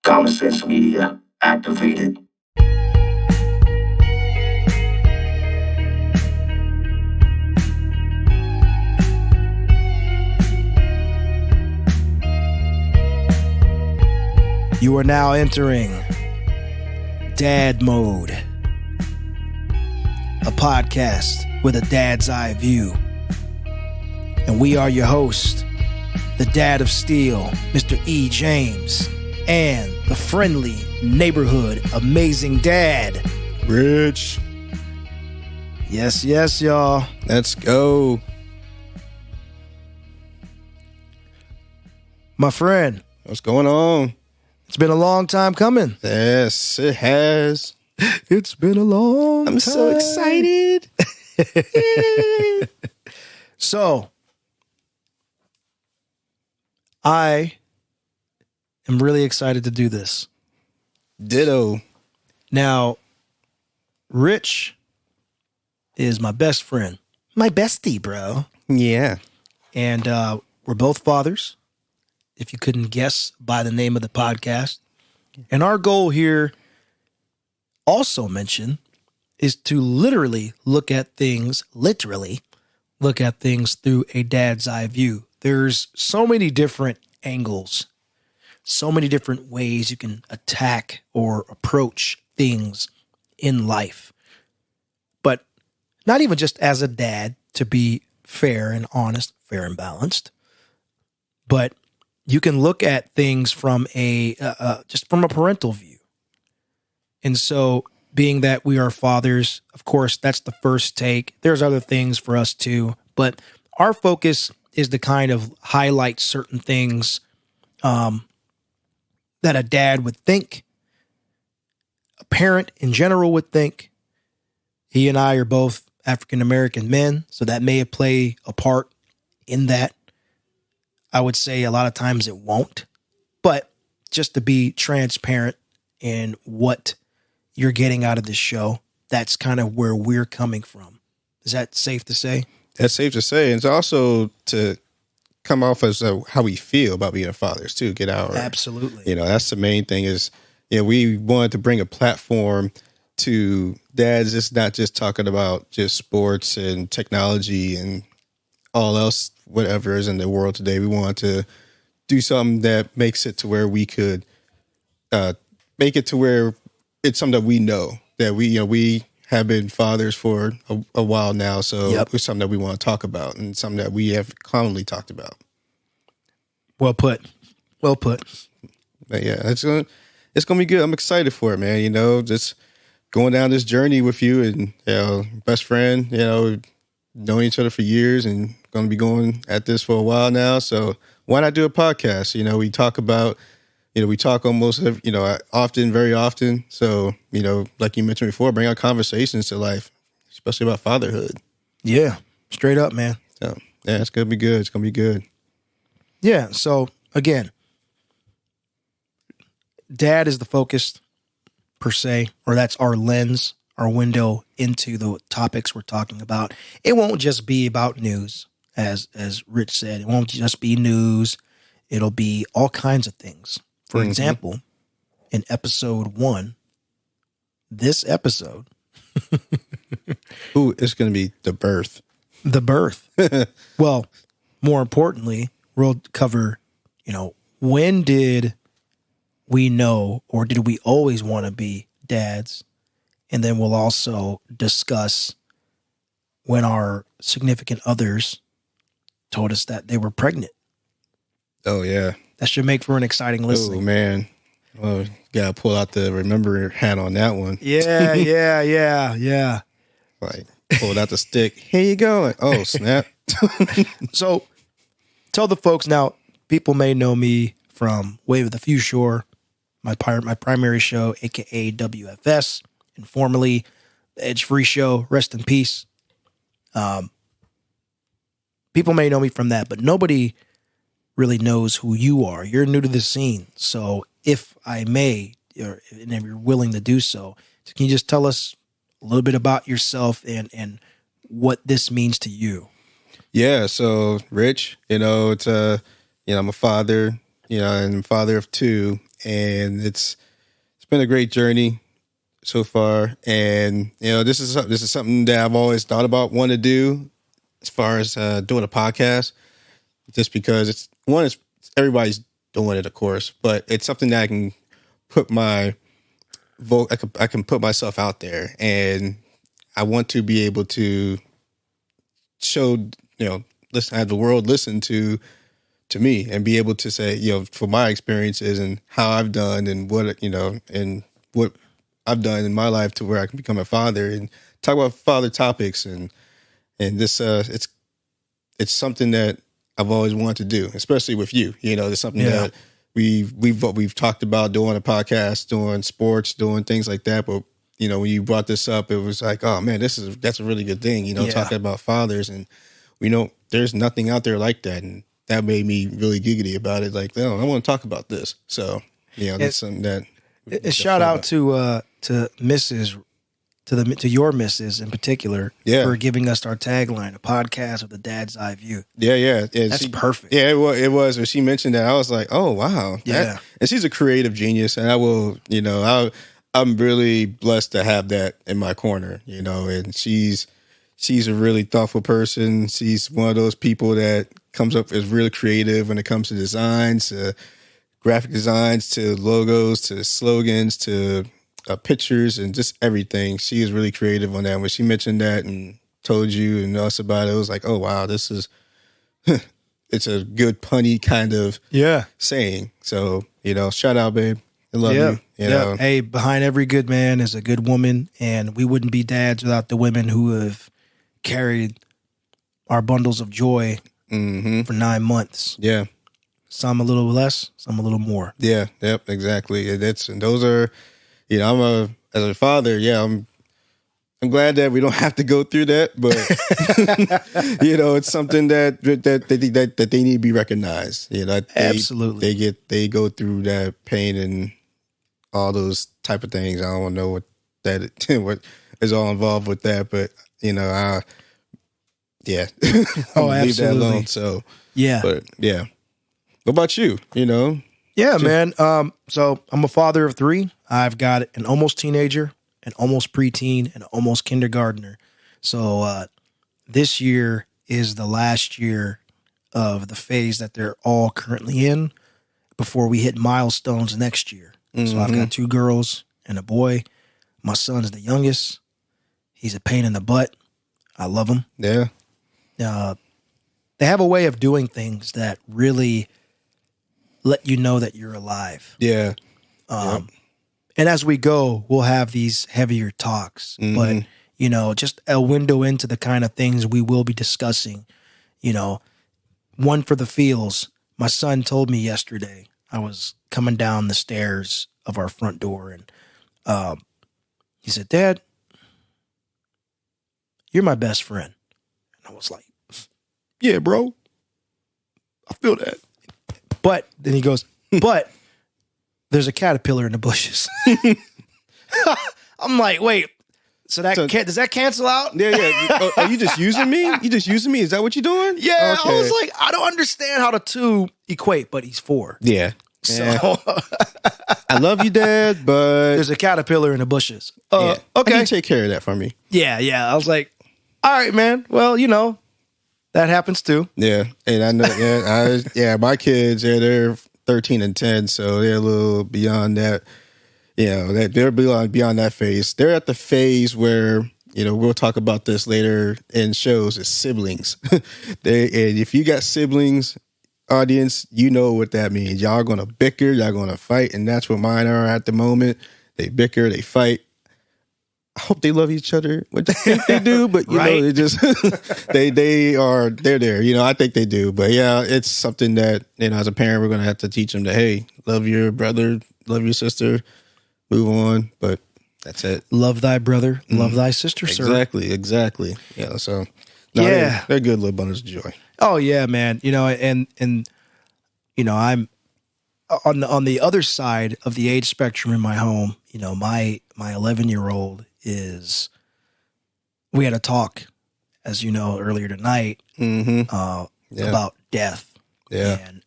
Common Sense Media activated. You are now entering Dad Mode, a podcast with a dad's eye view. And we are your host, the Dad of Steel, Mr. E. James, and the friendly neighborhood amazing dad, Rich. Yes, y'all. Let's go. My friend, What's going on? it's been a long time coming. Yes, it has. It's been a long time. I'm so excited. Yay. So, I am really excited to do this. Ditto. Now, Rich is my best friend. My bestie, bro. Yeah. And we're both fathers, if you couldn't guess by the name of the podcast. And our goal here, also mentioned, is to literally look at things through a dad's eye view. There's so many different angles, so many different ways you can attack or approach things in life. But not even just as a dad, to be fair and honest, fair and balanced, but you can look at things from just from a parental view. And so, being that we are fathers, of course, that's the first take. There's other things for us too, but our focus is to kind of highlight certain things that a dad would think, a parent in general would think. He and I are both African-American men, so that may play a part in that. I would say a lot of times it won't, but just to be transparent in what you're getting out of this show, that's kind of where we're coming from. Is that safe to say? That's safe to say. And it's also to come off as how we feel about being a fathers too. Get our Absolutely. That's the main thing is, we wanted to bring a platform to dads. It's not just talking about just sports and technology and all else, whatever is in the world today. We wanted to do something that makes it to where we could make it to where it's something that we know that we have been fathers for a while now. So It's something that we want to talk about and something that we have commonly talked about. Well put. But yeah, it's gonna be good. I'm excited for it, man. Just going down this journey with you and best friend. We've known each other for years and going to be going at this for a while now. So why not do a podcast? We talk about, we talk almost, often, very often. So, like you mentioned before, bring our conversations to life, especially about fatherhood. Yeah, straight up, man. So, yeah, it's going to be good. It's going to be good. Yeah, so again, dad is the focus per se, or that's our lens, our window into the topics we're talking about. It won't just be about news, as Rich said. It won't just be news. It'll be all kinds of things. For example, in episode 1, this episode. Ooh, it's going to be the birth. The birth. Well, more importantly, we'll cover, when did we know, or did we always want to be dads? And then we'll also discuss when our significant others told us that they were pregnant. Oh, yeah. That should make for an exciting listening. Oh, man. Well, got to pull out the remember hat on that one. Yeah. Like, pulled out the stick. Here you go. Oh, snap. So, tell the folks now, people may know me from Wave of the Few Shore, my primary show, a.k.a. WFS, and formerly the Edge Free Show, rest in peace. People may know me from that, but nobody really knows who you are. You're new to the scene. So if I may, and if you're willing to do so, can you just tell us a little bit about yourself and what this means to you? Yeah. So Rich, it's I'm a father, and I'm a father of two. and it's been a great journey so far. And this is something that I've always thought about wanting to do, as far as doing a podcast, just because it's everybody's doing it, of course, but it's something that I can put my I can put myself out there, and I want to be able to show, have the world listen to me and be able to say, for my experiences and how I've done and and what I've done in my life to where I can become a father and talk about father topics. And this, it's something that I've always wanted to do, especially with you. It's something that we've talked about doing a podcast, doing sports, doing things like that. But when you brought this up, it was like, oh man, that's a really good thing. Talking about fathers, and there's nothing out there like that, and that made me really giggity about it. Like, no, I want to talk about this. So that's something that. A shout out to Mrs. to your missus in particular for giving us our tagline, a podcast with the dad's eye view. Yeah. That's perfect. Yeah, it was. When she mentioned that, I was like, oh, wow. Yeah. And she's a creative genius, and I will, I'm really blessed to have that in my corner, and she's a really thoughtful person. She's one of those people that comes up as really creative when it comes to designs, graphic designs, to logos, to slogans, to pictures, and just everything. She is really creative on that. When she mentioned that and told you and us about it, it was like, oh wow, this is it's a good punny kind of saying. So shout out, babe. I love you. Hey, behind every good man is a good woman, and we wouldn't be dads without the women who have carried our bundles of joy for 9 months. Yeah. Some a little less, some a little more. Yeah, yep, exactly. And those are, as a father, I'm glad that we don't have to go through that, but it's something that they need to be recognized. Absolutely. They go through that pain and all those type of things. I don't know what what is all involved with that, but I'll leave that alone. So but yeah. What about you? Yeah, man. So I'm a father of 3. I've got an almost teenager, an almost preteen, and an almost kindergartner. So this year is the last year of the phase that they're all currently in before we hit milestones next year. So I've got 2 girls and a boy. My son's the youngest. He's a pain in the butt. I love him. Yeah. They have a way of doing things that really let you know that you're alive. Yeah. And as we go, we'll have these heavier talks, but just a window into the kind of things we will be discussing. One for the feels. My son told me yesterday, I was coming down the stairs of our front door, and he said, "Dad, you're my best friend." And I was like, "Yeah, bro, I feel that." But then he goes, "But there's a caterpillar in the bushes." I'm like, wait, so does that cancel out? Yeah. Are you just using me? You just using me? Is that what you're doing? Yeah. Okay. I was like, I don't understand how the two equate, but he's 4. Yeah. So I love you, Dad, but there's a caterpillar in the bushes. Okay. Can you take care of that for me? Yeah. I was like, all right, man. Well, that happens too. Yeah. And I know, my kids, they're 13 and 10, so they're a little beyond that. They're beyond that phase. They're at the phase where, we'll talk about this later in shows, is siblings. And if you got siblings, audience, you know what that means. Y'all going to bicker, y'all going to fight, and that's what mine are at the moment. They bicker, they fight. I hope they love each other. What they think they do, but they just they're there. I think they do, but yeah, it's something that as a parent we're gonna have to teach them that, hey, love your brother, love your sister, move on. But that's it. Love thy brother, love thy sister. Exactly. Yeah. So they're good little bundles of joy. Oh yeah, man. And I'm on the other side of the age spectrum in my home. My 11-year-old we had a talk, as you know, earlier tonight about death. Yeah. And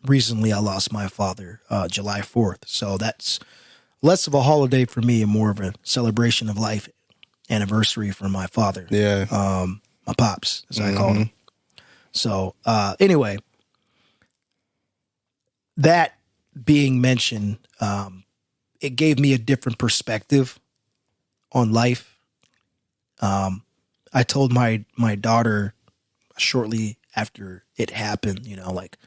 recently I lost my father, July 4th. So that's less of a holiday for me and more of a celebration of life anniversary for my father. Yeah. My pops, as I called him. So, anyway, that being mentioned, it gave me a different perspective on life. I told my daughter shortly after it happened, like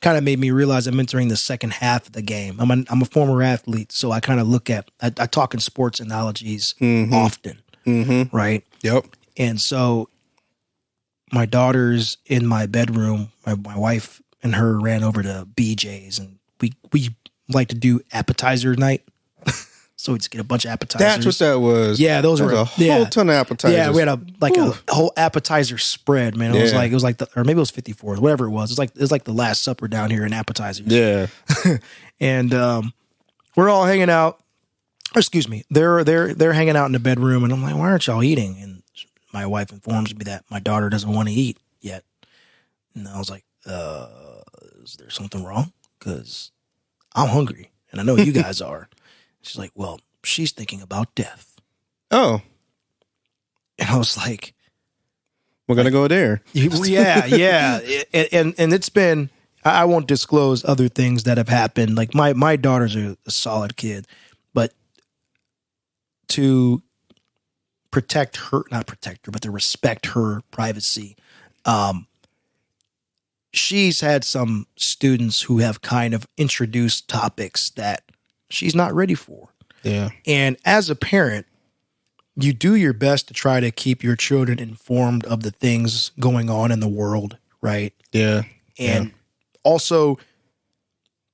kind of made me realize I'm entering the second half of the game. I'm a former athlete, so I kind of I talk in sports analogies often, right? Yep. And so my daughter's in my bedroom. My wife and her ran over to BJ's, and we like to do appetizer night. So we just get a bunch of appetizers. That's what that was. Yeah, those were a whole ton of appetizers. Yeah, we had a whole appetizer spread, man. It was like or maybe it was 54th, whatever it was. It was like the Last Supper down here in appetizers. Yeah. And we're all hanging out. Excuse me. They're hanging out in the bedroom, and I'm like, why aren't y'all eating? And my wife informs me that my daughter doesn't want to eat yet. And I was like, is there something wrong? Because I'm hungry, and I know you guys are. She's like, well, she's thinking about death. Oh. And I was like, we're going to go there. Yeah. And it's been, I won't disclose other things that have happened. Like my daughter's a solid kid, but to protect her, not protect her, but to respect her privacy, she's had some students who have kind of introduced topics that she's not ready for. Yeah. And as a parent, you do your best to try to keep your children informed of the things going on in the world, right? Yeah. And also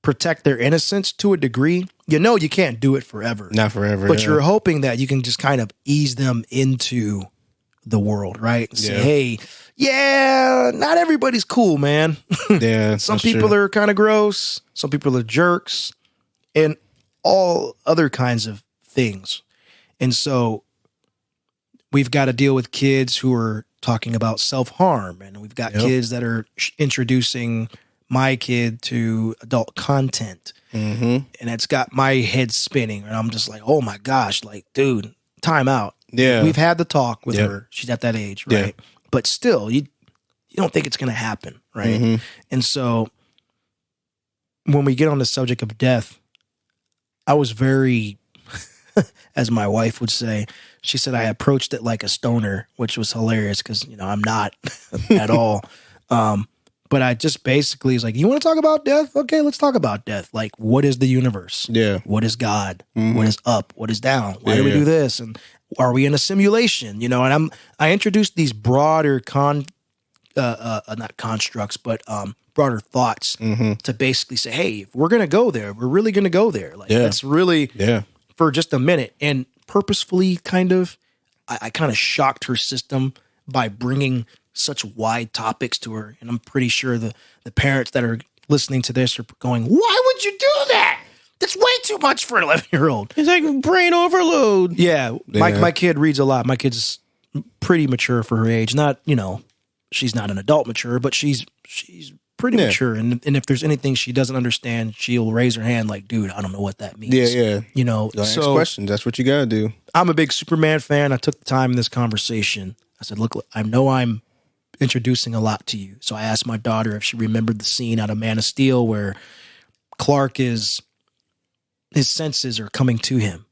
protect their innocence to a degree. You can't do it forever. Not forever. But you're hoping that you can just kind of ease them into the world, right? And say, hey, not everybody's cool, man. Yeah. Some people are kind of gross. Some people are jerks. And all other kinds of things. And so we've got to deal with kids who are talking about self-harm, and we've got kids that are introducing my kid to adult content. And it's got my head spinning, and I'm just like, oh my gosh, like, dude, time out. Yeah. We've had the talk with her. She's at that age, right? Yeah. But still, you don't think it's going to happen, right? And so when we get on the subject of death, I was very, as my wife would say, she said I approached it like a stoner, which was hilarious because, I'm not at all. But I just basically was like, you want to talk about death? Okay, let's talk about death. Like, what is the universe? Yeah. What is God? What is up? What is down? Why do we do this? And are we in a simulation? And I introduced these broader not constructs, but broader thoughts to basically say, hey, if we're going to go there, we're really going to go there. Like, that's really for just a minute. And purposefully I kind of shocked her system by bringing such wide topics to her. And I'm pretty sure the parents that are listening to this are going, why would you do that? That's way too much for an 11-year-old. It's like brain overload. Yeah. My kid reads a lot. My kid's pretty mature for her age. Not, she's not an adult mature, but she's pretty mature. And if there's anything she doesn't understand, she'll raise her hand like, dude, I don't know what that means. Yeah. Ask questions. That's what you got to do. I'm a big Superman fan. I took the time in this conversation. I said, look, I know I'm introducing a lot to you. So I asked my daughter if she remembered the scene out of Man of Steel where Clark his senses are coming to him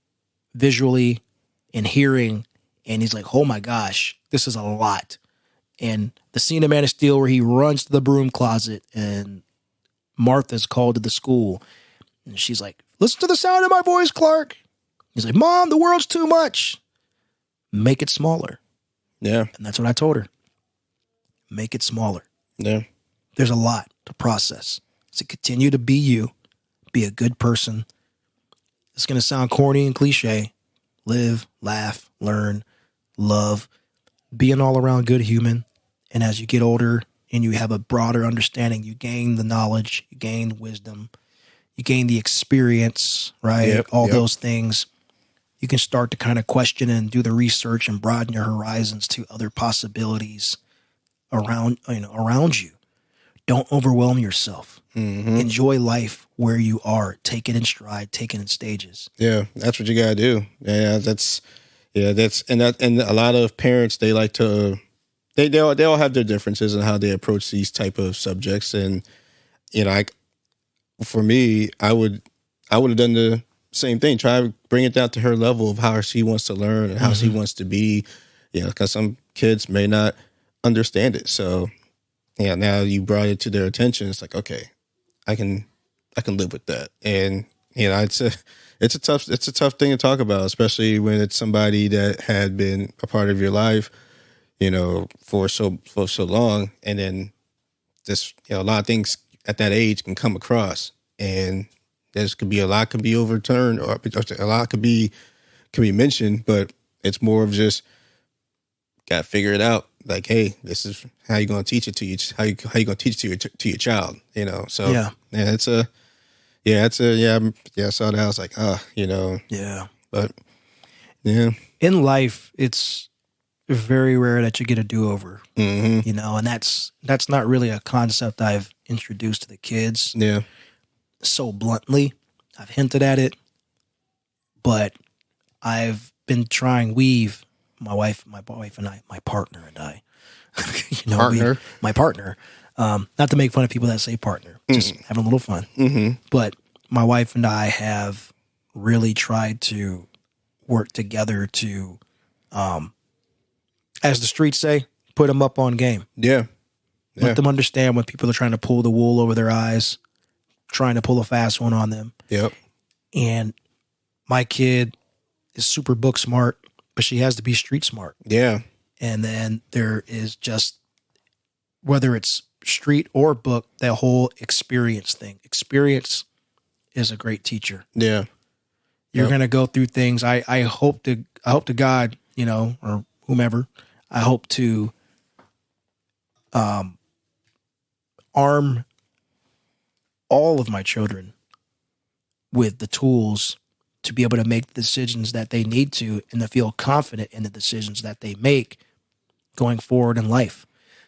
visually and hearing. And he's like, oh my gosh, this is a lot. And the scene of Man of Steel where he runs to the broom closet and Martha's called to the school. And she's like, listen to the sound of my voice, Clark. He's like, Mom, the world's too much. Make it smaller. Yeah. And that's what I told her. Make it smaller. Yeah. There's a lot to process. So continue to be you. Be a good person. It's going to sound corny and cliche. Live, laugh, learn, love. Be an all-around good human. And as you get older and you have a broader understanding, you gain the knowledge, you gain the wisdom, you gain the experience, right? Yep, all those things. You can start to kind of question and do the research and broaden your horizons to other possibilities around you. Don't overwhelm yourself. Enjoy life where you are. Take it in stride. Take it in stages. Yeah, that's what you gotta do. And a lot of parents, they like to, they all have their differences in how they approach these type of subjects. And for me, I would have done the same thing. Try to bring it down to her level of how she wants to learn and how she wants to be. Because some kids may not understand it. So now you brought it to their attention. It's like, okay, I can live with that. And it's a tough thing to talk about, especially when it's somebody that had been a part of your life, for so long, and then just a lot of things at that age can come across, and there's a lot could be overturned, or a lot could be mentioned, but it's more of just got to figure it out. Like, hey, this is how you going to teach it to you. How you going to teach it to your child? So I saw that. I was like, but yeah, in life, it's very rare that you get a do-over, and that's not really a concept I've introduced to the kids. Yeah. So bluntly, I've hinted at it, but I've been trying my wife and I, my partner and I, my partner, not to make fun of people that say partner, just having a little fun. But my wife and I have really tried to work together to, as the streets say, put them up on game. Yeah. Let them understand when people are trying to pull the wool over their eyes, trying to pull a fast one on them. Yep. And my kid is super book smart, but she has to be street smart. Yeah. And then there is just, whether it's street or book, that whole experience thing. Experience is a great teacher. Yeah. You're going to go through things. I hope to God, or whomever, I hope to arm all of my children with the tools to be able to make the decisions that they need to, and to feel confident in the decisions that they make going forward in life.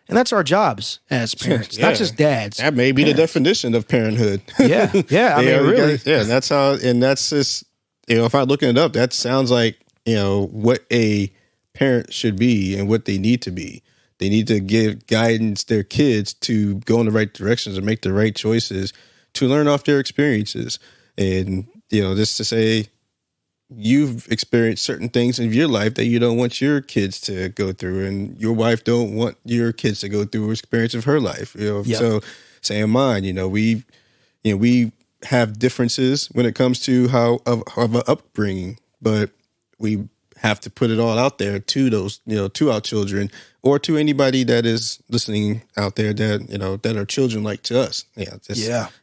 And that's our jobs as parents, not just dads. That may be the definition of parenthood. Yeah. I mean, really. That's how, and that's just, if I'm looking it up, that sounds like, what a parent should be and what they need to be. They need to give guidance their kids to go in the right directions and make the right choices, to learn off their experiences. And, just to say, you've experienced certain things in your life that you don't want your kids to go through, and your wife don't want your kids to go through experience of her life. Yep. So saying mine, we have differences when it comes to how of an upbringing, but we have to put it all out there to those, to our children, or to anybody that is listening out there that, that are children like to us.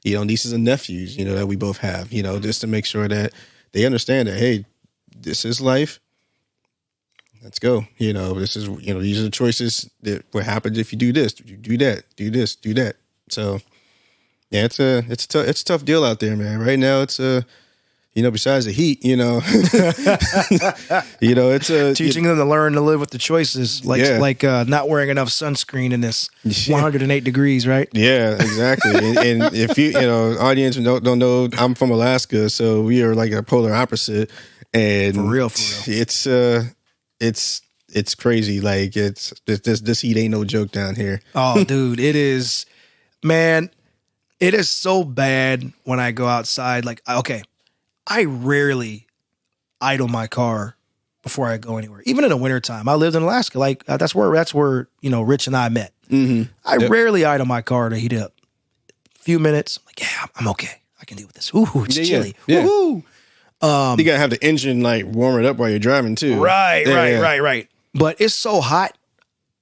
Nieces and nephews, that we both have, just to make sure that they understand that, hey, this is life. Let's go. This is, these are the choices that what happens if you do this, you do that, do this, do that. So yeah, it's a tough deal out there, man. Right now it's besides the heat, it's teaching them to learn to live with the choices, like not wearing enough sunscreen in this 108 degrees, right? Yeah, exactly. and if audience don't know, I'm from Alaska, so we are like a polar opposite. And for real. It's crazy. Like it's this heat ain't no joke down here. Oh, dude, it is, man. It is so bad when I go outside. Like, okay, I rarely idle my car before I go anywhere. Even in the wintertime. I lived in Alaska. Like that's where Rich and I met. Mm-hmm. I rarely idle my car to heat it up. A few minutes, I'm like, yeah, I'm okay. I can deal with this. Ooh, it's chilly. Yeah. Woo-hoo. You gotta have the engine like warm it up while you're driving too. Right. But it's so hot.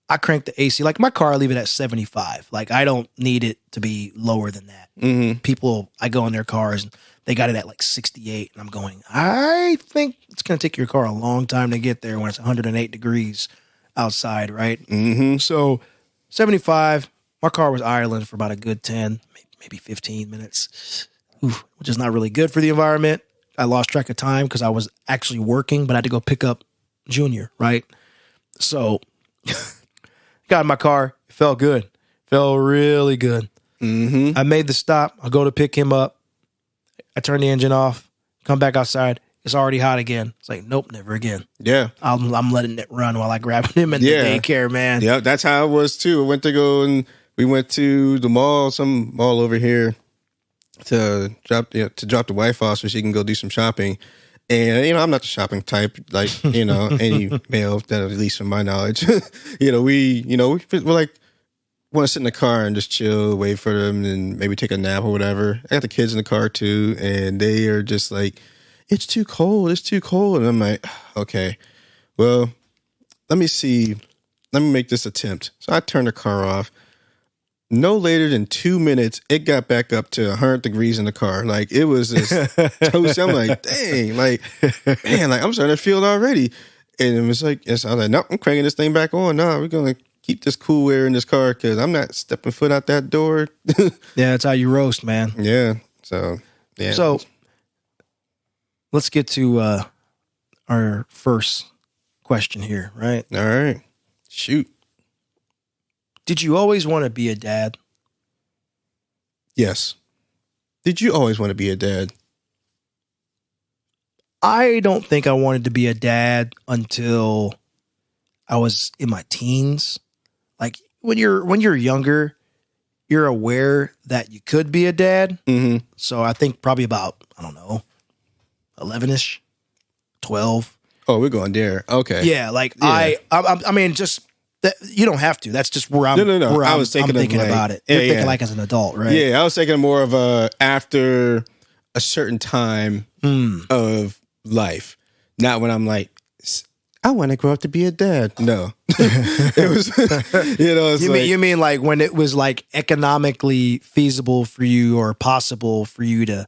I crank the AC. Like my car, I leave it at 75. Like I don't need it to be lower than that. Mm-hmm. People, I go in their cars and they got it at like 68, and I'm going, I think it's going to take your car a long time to get there when it's 108 degrees outside, right? Mm-hmm. So 75, my car was idling for about a good 10, maybe 15 minutes, which is not really good for the environment. I lost track of time because I was actually working, but I had to go pick up Junior, right? So got in my car, it felt good. Felt really good. Mm-hmm. I made the stop. I go to pick him up. I turn the engine off, come back outside. It's already hot again. It's like, nope, never again. Yeah. I'm letting it run while I grab him in the daycare, man. Yeah, that's how it was too. I went to go and we went to the mall, some mall over here to drop the wife off so she can go do some shopping. And, I'm not the shopping type, like, any male that, at least from my knowledge, we're like, want to sit in the car and just chill, wait for them and maybe take a nap or whatever. I got the kids in the car too. And they are just like, it's too cold. It's too cold. And I'm like, okay, well, let me see. Let me make this attempt. So I turned the car off. No later than 2 minutes, it got back up to 100 degrees in the car. Like, it was just toasty. I'm like, dang, like, man, like, I'm starting to feel it already. And it was like, yes, I was like, nope, I'm cranking this thing back on. No, we're going to keep this cool air in this car because I'm not stepping foot out that door. Yeah, that's how you roast, man. Yeah. So, yeah. So, let's get to our first question here, right? All right. Shoot. Did you always want to be a dad? Yes. Did you always want to be a dad? I don't think I wanted to be a dad until I was in my teens. Like when you're younger, you're aware that you could be a dad. Mm-hmm. So I think probably about, I don't know, 11-ish, 12. Oh, we're going there. Okay. Yeah, like yeah. I mean, just that you don't have to. That's just where I'm. No. Where I was thinking, I'm thinking like, about it. Yeah, You're thinking like as an adult, right? Yeah, I was thinking more of after a certain time of life, not when I'm like, I want to grow up to be a dad. No, it was, you mean like when it was like economically feasible for you or possible for you to.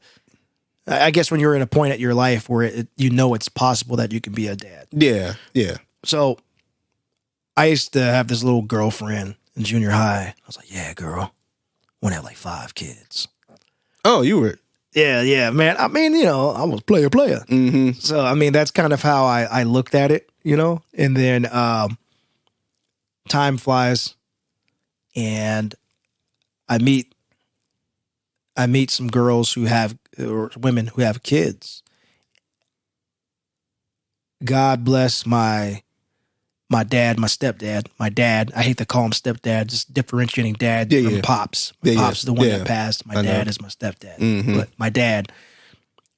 I guess when you're in a point at your life where it's possible that you can be a dad. Yeah. So I used to have this little girlfriend in junior high. I was like, yeah, girl, I want to have like 5 kids. Oh, you were. Yeah, man. I mean, I was player. Mm-hmm. So, I mean, that's kind of how I looked at it, and then time flies and I meet some girls or women who have kids. God bless my dad, my stepdad. My dad, I hate to call him stepdad, just differentiating dad from pops. Pops is the one that passed. My dad is my stepdad. Mm-hmm. But my dad,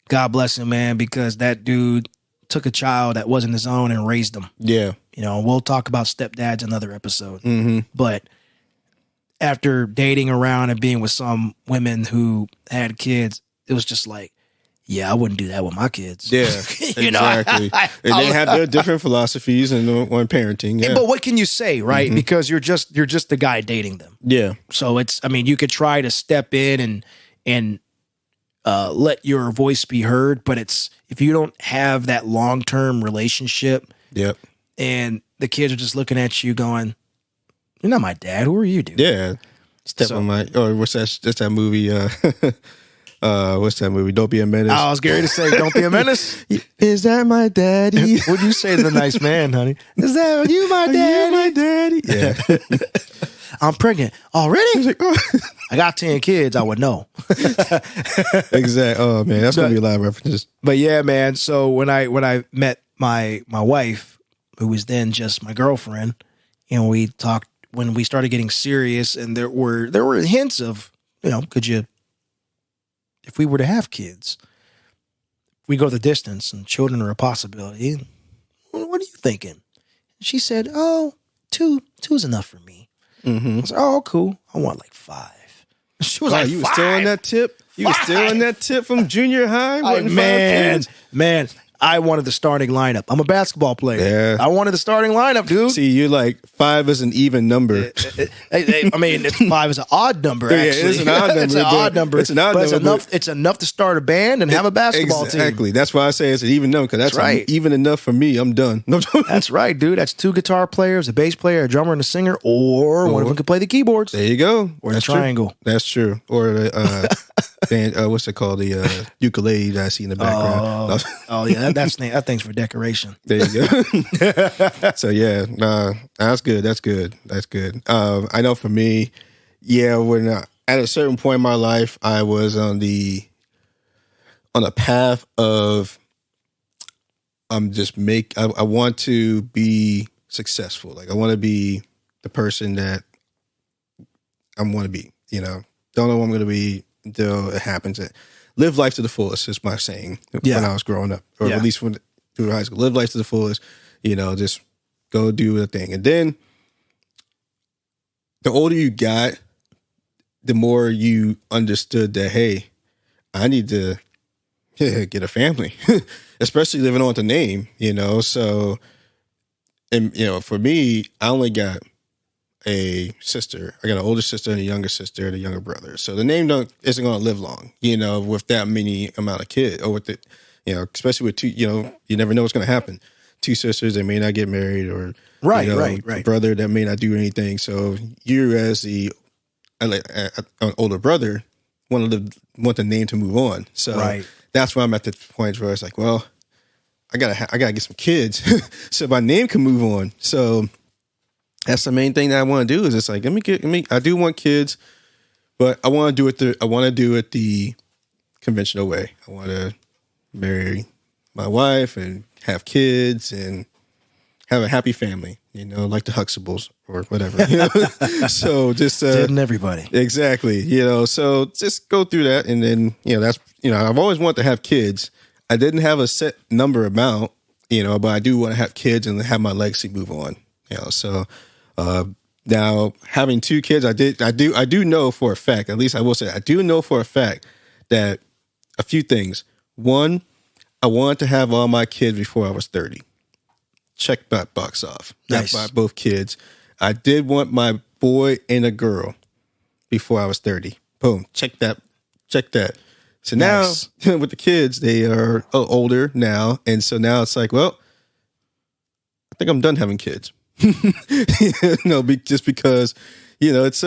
God bless him, man, because that dude took a child that wasn't his own and raised him. Yeah. We'll talk about stepdads in another episode. Mm-hmm. But after dating around and being with some women who had kids, it was just like, yeah, I wouldn't do that with my kids. Yeah, exactly. And they have their different philosophies on parenting. Yeah. But what can you say, right? Mm-hmm. Because you're just the guy dating them. Yeah. So you could try to step in and let your voice be heard, but if you don't have that long-term relationship. Yep. And the kids are just looking at you going, "You're not my dad. Who are you, dude?" Yeah. What's that? That's that movie. What's that movie? Don't Be a Menace. I was going to say, Don't Be a Menace. Is that my daddy? Would you say the nice man, honey? Is that you, my daddy? My daddy? Yeah. I'm pregnant already. Like, oh. I got 10 kids. I would know. Exactly. Oh man, that's gonna be a lot of references. But yeah, man. So when I met my wife, who was then just my girlfriend, and we talked when we started getting serious, and there were hints of, could you, if we were to have kids, we go the distance and children are a possibility. What are you thinking? She said, "Oh, two is enough for me." Mm-hmm. I was like, "Oh, cool. I want like 5." She was like, "You were still on that tip? You were still on that tip from junior high?" Man. I wanted the starting lineup. I'm a basketball player. Yeah. I wanted the starting lineup, dude. See, you're like 5 is an even number. I mean, 5 is an odd number, actually. Yeah, it's an odd number. It's an odd number. It's an odd number. It's enough to start a band and have a basketball team. Exactly. That's why I say it's an even number, because that's right. Even enough for me. I'm done. That's right, dude. That's 2 guitar players, a bass player, a drummer, and a singer, or one of them can play the keyboards. There you go. Or the triangle. That's true. Or the band, what's it called? The ukulele that I see in the background. Oh yeah, that thing's for decoration. There you go. So yeah, that's good. I know for me, when at a certain point in my life, I was on a path of I want to be successful. Like I want to be the person that I want to be. Don't know what I'm going to be until it happens. Live life to the fullest is my saying when I was growing up, or at least through high school. Live life to the fullest. Just go do the thing. And then the older you got, the more you understood that, hey, I need to get a family, especially living on the name, So, and, for me, I only got a sister. I got an older sister and a younger sister and a younger brother. So the name isn't going to live long, with that many amount of kids, or with it, especially with two, you never know what's going to happen. Two sisters that may not get married, or right. A brother that may not do anything. So you, as an older brother, want the name to move on. So that's why I'm at the point where it's like, well, I gotta get some kids so my name can move on. So that's the main thing that I want to do. Is it's like, I do want kids, but I want to do it the conventional way. I want to marry my wife and have kids and have a happy family, like the Huxtables or whatever. So just didn't everybody exactly, so just go through that, and then that's I've always wanted to have kids. I didn't have a set number amount, but I do want to have kids and have my legacy move on. So now having two kids, I do know for a fact, at least I will say, I do know for a fact that a few things. One, I wanted to have all my kids before I was 30. Check that box off. Nice. By both kids. I did want my boy and a girl before I was 30. Boom. Check that. So now with the kids, they are older now. And so now it's like, well, I think I'm done having kids. Just because, it's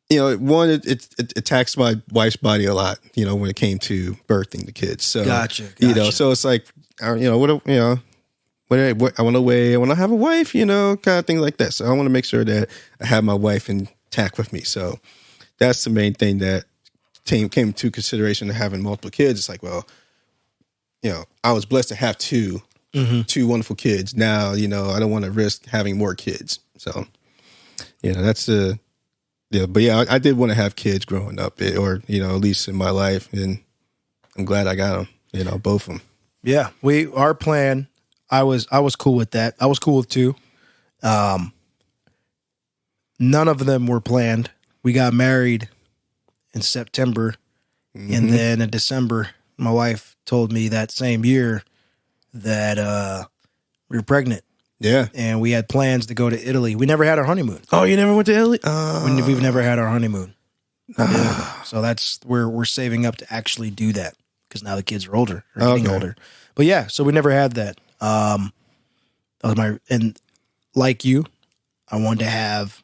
it taxed my wife's body a lot, when it came to birthing the kids. So, gotcha. So it's like, I want to have a wife, kind of thing like that. So I want to make sure that I have my wife intact with me. So that's the main thing that came to consideration of having multiple kids. It's like, well, I was blessed to have two wonderful kids. Now, I don't want to risk having more kids. So, that's I did want to have kids growing up, or, at least in my life. And I'm glad I got them, both of them. Yeah. Our plan, I was cool with that. I was cool with two. None of them were planned. We got married in September, and then in December, my wife told me that same year that we were pregnant. Yeah. And we had plans to go to Italy. We never had our honeymoon. Oh, you never went to Italy? We've never had our honeymoon. So that's where we're saving up to actually do that, because now the kids are older, or getting older. But yeah, so we never had that. That was and like you, I wanted to have.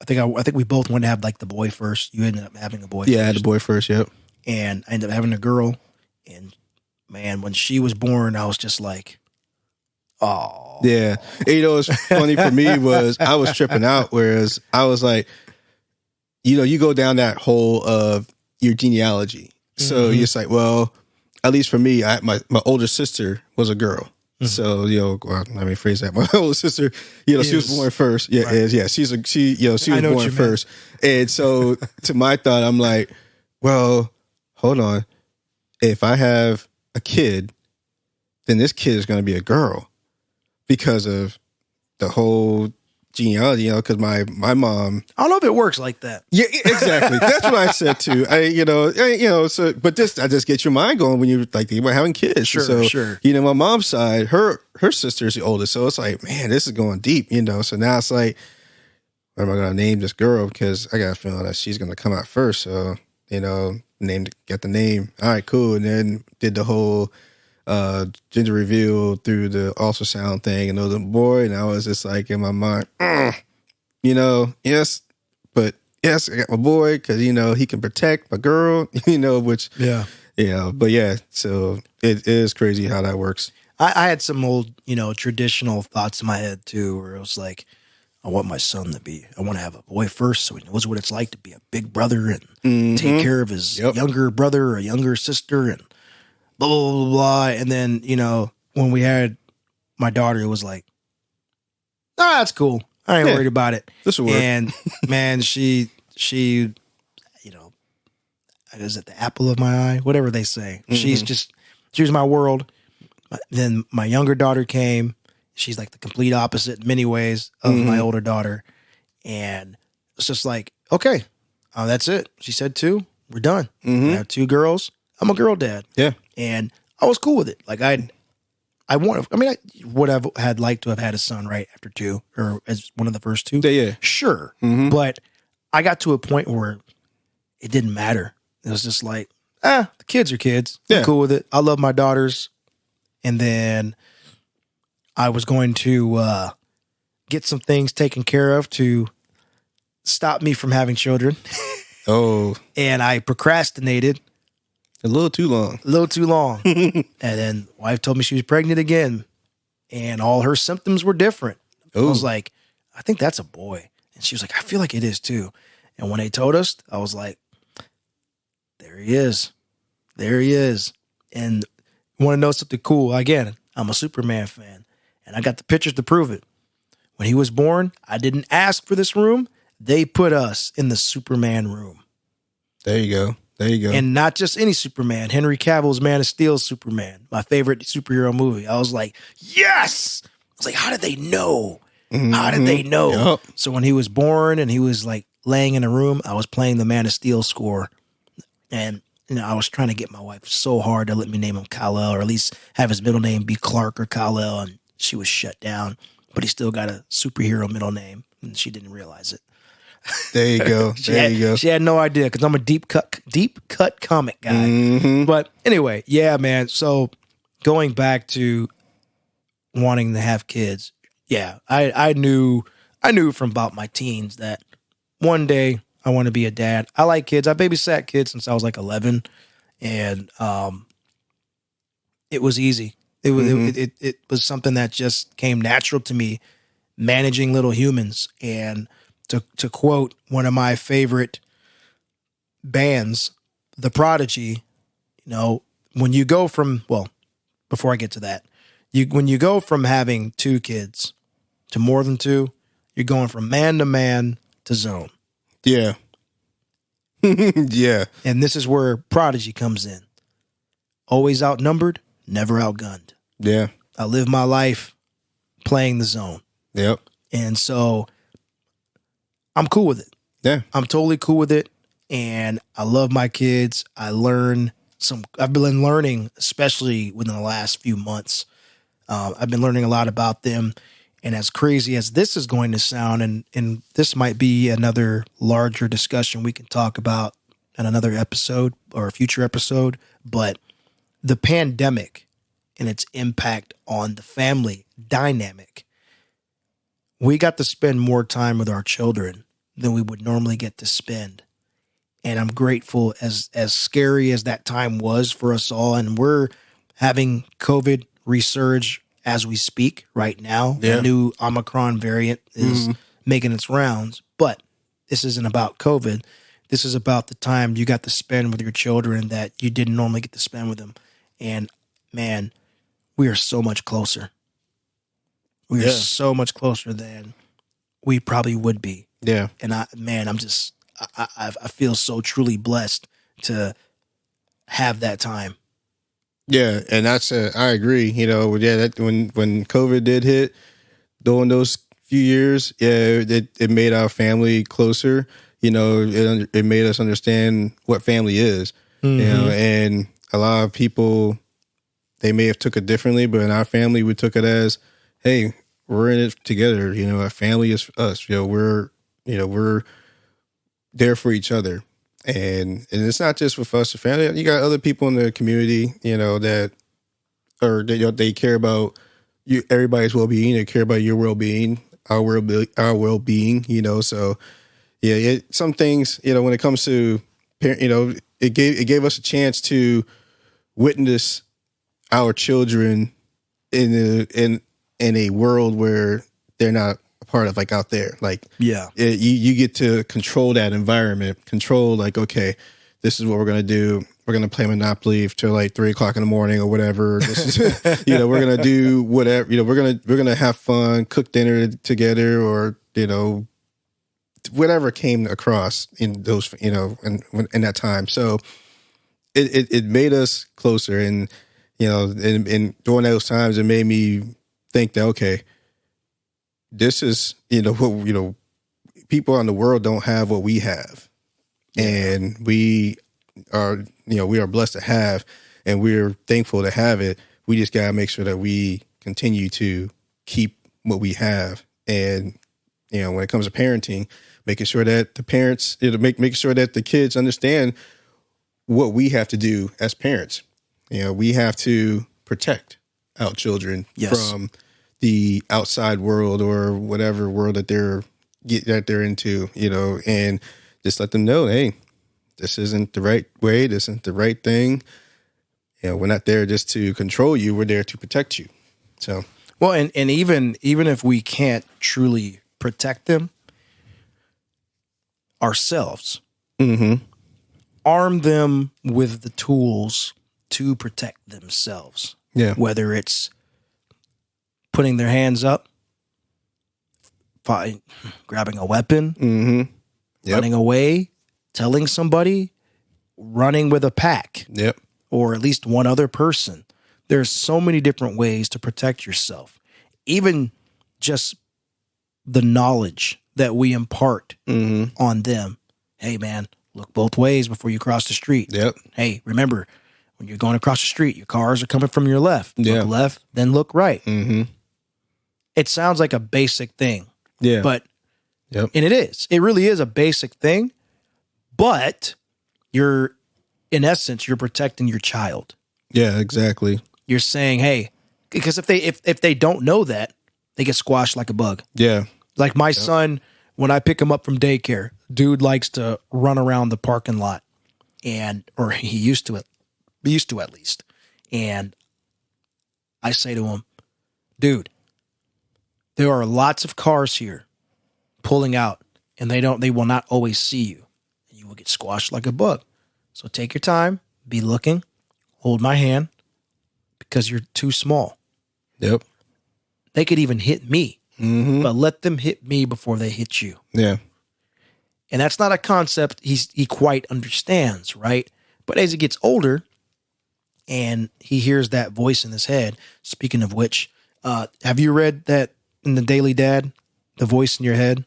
I think we both wanted to have like the boy first. You ended up having a boy. Yeah, I had the boy first. Yep. And I ended up having a girl. And man, when she was born, I was just like, oh. Yeah. What's funny for me was I was tripping out, whereas I was like, you go down that hole of your genealogy. So you're just like, well, at least for me, my older sister was a girl. So, well, let me phrase that. My older sister, she was born first. Yeah, right. She was born first. And so to my thought, I'm like, well, hold on. If I have a kid, then this kid is going to be a girl because of the whole genealogy, because my mom. I don't know if it works like that. Yeah, exactly. That's what I said too. So, but this, I just get your mind going when you're like thinking about having kids. Sure. My mom's side, her sister is the oldest. So it's like, man, this is going deep, So now it's like, what am I going to name this girl? Because I got a feeling that she's going to come out first. So, get the name. All right, cool. And then did the whole gender reveal through the ultrasound thing, and it was a boy, and I was just like in my mind, yes, but yes, I got my boy because he can protect my girl, which but yeah, so it is crazy how that works. I had some old traditional thoughts in my head too, where it was like, I want my son I want to have a boy first so he knows what it's like to be a big brother and take care of his younger brother or younger sister and blah, blah, blah, blah. And then, when we had my daughter, it was like, that's cool. I ain't worried about it. This will work. And man, she, is it the apple of my eye? Whatever they say. She was my world. Then my younger daughter came. She's like the complete opposite in many ways of my older daughter. And it's just like, okay, that's it. She said 2, we're done. I have 2 girls. I'm a girl dad. Yeah. And I was cool with it. Like I would have had liked to have had a son right after 2 or as one of the first 2. Yeah. Sure. But I got to a point where it didn't matter. It was just like, the kids are kids. I'm cool with it. I love my daughters. And then I was going to get some things taken care of to stop me from having children. Oh. And I procrastinated. A little too long. And then wife told me she was pregnant again. And all her symptoms were different. I was like, I think that's a boy. And she was like, I feel like it is too. And when they told us, I was like, there he is. There he is. And want to know something cool? Again, I'm a Superman fan. And I got the pictures to prove it. When he was born, I didn't ask for this room. They put us in the Superman room. There you go. And not just any Superman. Henry Cavill's Man of Steel Superman. My favorite superhero movie. I was like, yes! I was like, how did they know? How did they know? Yep. So when he was born and he was like laying in a room, I was playing the Man of Steel score. And I was trying to get my wife so hard to let me name him Kal-El, or at least have his middle name be Clark or Kal-El, and she was shut down. But he still got a superhero middle name, and she didn't realize it. There you go. She had no idea because I'm a deep cut comic guy. But anyway, yeah, man. So going back to wanting to have kids, yeah, I knew from about my teens that one day I want to be a dad. I like kids. I babysat kids since I was like 11, and it was easy. It was something that just came natural to me, managing little humans. And to quote one of my favorite bands, The Prodigy, when you go from, before I get to that, when you go from having 2 kids to more than 2, you're going from man to man to zone. Yeah. Yeah. And this is where Prodigy comes in. Always outnumbered, never outgunned. Yeah. I live my life playing the zone. Yep. And so I'm cool with it. Yeah. I'm totally cool with it. And I love my kids. I've been learning, especially within the last few months. I've been learning a lot about them. And as crazy as this is going to sound, and this might be another larger discussion we can talk about in another episode or a future episode, but the pandemic and its impact on the family dynamic, we got to spend more time with our children than we would normally get to spend. And I'm grateful, as scary as that time was for us all. And we're having COVID resurge as we speak right now. Yeah. The new Omicron variant is making its rounds, but this isn't about COVID. This is about the time you got to spend with your children that you didn't normally get to spend with them. And man, we are so much closer. We are so much closer than we probably would be. Yeah. And I feel so truly blessed to have that time. Yeah, and I agree. That when COVID did hit, during those few years, it made our family closer. It made us understand what family is. And a lot of people, they may have took it differently, but in our family, we took it as, hey, we're in it together. Our family is us. We're there for each other. And it's not just with us, the family. You got other people in the community, that they care about you, everybody's well-being. They care about your well-being, our well-being. So yeah, some things, when it comes to it gave us a chance to witness our children in a world where they're not a part of, like out there. Like, Yeah. you get to control that environment, control like, okay, this is what we're going to do. We're going to play Monopoly till like 3:00 in the morning or whatever. This is, we're going to do whatever, we're going to have fun, cook dinner together, or, whatever came across in those, in that time. So it made us closer. And, and during those times, it made me think that, okay, this is, what, people in the world don't have what we have. And we are, we are blessed to have, and we're thankful to have it. We just got to make sure that we continue to keep what we have. And, when it comes to parenting, making sure that the parents, making sure that the kids understand what we have to do as parents. We have to protect our children from the outside world or whatever world that they're into, and just let them know, hey, this isn't the right way. This isn't the right thing. We're not there just to control you. We're there to protect you. So, well, and even if we can't truly protect them ourselves, arm them with the tools to protect themselves. Yeah. Whether it's putting their hands up, grabbing a weapon, running away, telling somebody, running with a pack, or at least one other person. There's so many different ways to protect yourself. Even just the knowledge that we impart on them. Hey, man, look both ways before you cross the street. Hey, remember, when you're going across the street, your cars are coming from your left. Look left, then look right. It sounds like a basic thing. But, and it is. It really is a basic thing. But in essence, you're protecting your child. Yeah, exactly. You're saying, hey, because if they don't know that, they get squashed like a bug. Yeah. Like my son, when I pick him up from daycare, dude likes to run around the parking lot, or he used to at least. And I say to him, dude, there are lots of cars here pulling out, and they will not always see you. You will get squashed like a bug. So take your time, be looking, hold my hand, because you're too small. They could even hit me, but let them hit me before they hit you. And that's not a concept he quite understands, right? But as he gets older and he hears that voice in his head, speaking of which, have you read that in the Daily Dad, the voice in your head?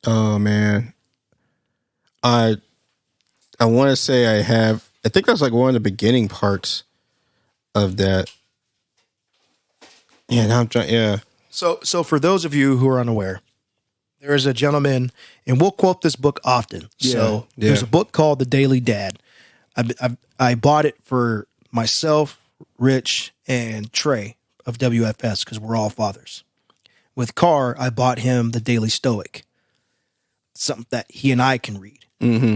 Oh, man. I want to say I have. I think that's like one of the beginning parts of that. Yeah, now I'm trying. Yeah. So for those of you who are unaware, there is a gentleman, and we'll quote this book often. There's a book called The Daily Dad. I bought it for myself, Rich, and Trey of WFS because we're all fathers. With Carr, I bought him The Daily Stoic, something that he and I can read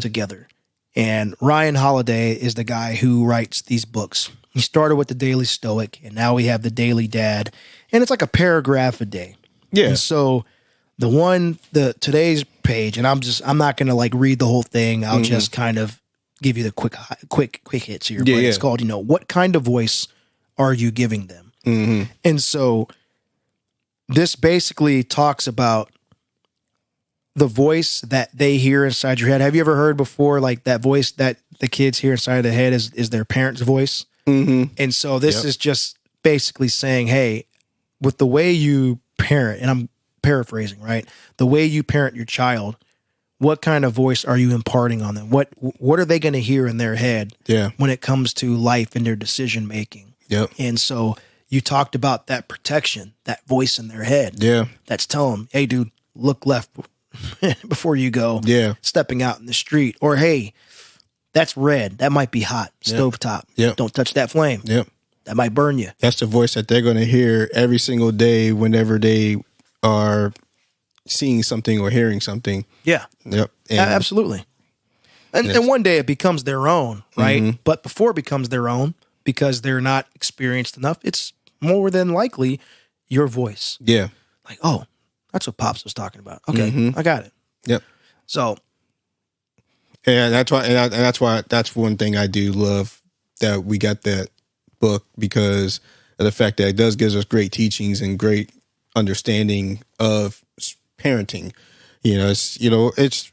together. And Ryan Holiday is the guy who writes these books. He started with The Daily Stoic, and now we have The Daily Dad, and it's like a paragraph a day. Yeah. And so today's page, and I'm not going to like read the whole thing. I'll just kind of give you the quick hits here. But it's called, what kind of voice are you giving them? And so this basically talks about the voice that they hear inside your head. Have you ever heard before, like that voice that the kids hear inside of their head is their parent's voice? And so this is just basically saying, hey, with the way you parent, and I'm paraphrasing, right? The way you parent your child, what kind of voice are you imparting on them? What are they going to hear in their head when it comes to life and their decision making? And so you talked about that protection, that voice in their head. That's telling them, hey, dude, look left before you go stepping out in the street. Or, hey, that's red. That might be hot. Stovetop. Don't touch that flame. That might burn you. That's the voice that they're going to hear every single day whenever they are seeing something or hearing something. Absolutely. And one day it becomes their own, right? But before it becomes their own, because they're not experienced enough, it's more than likely your voice. Like, oh, That's what Pops was talking about. Okay, I got it. Yep. So, And that's one thing I do love that we got that book, because of the fact that it does gives us great teachings and great understanding of parenting. It's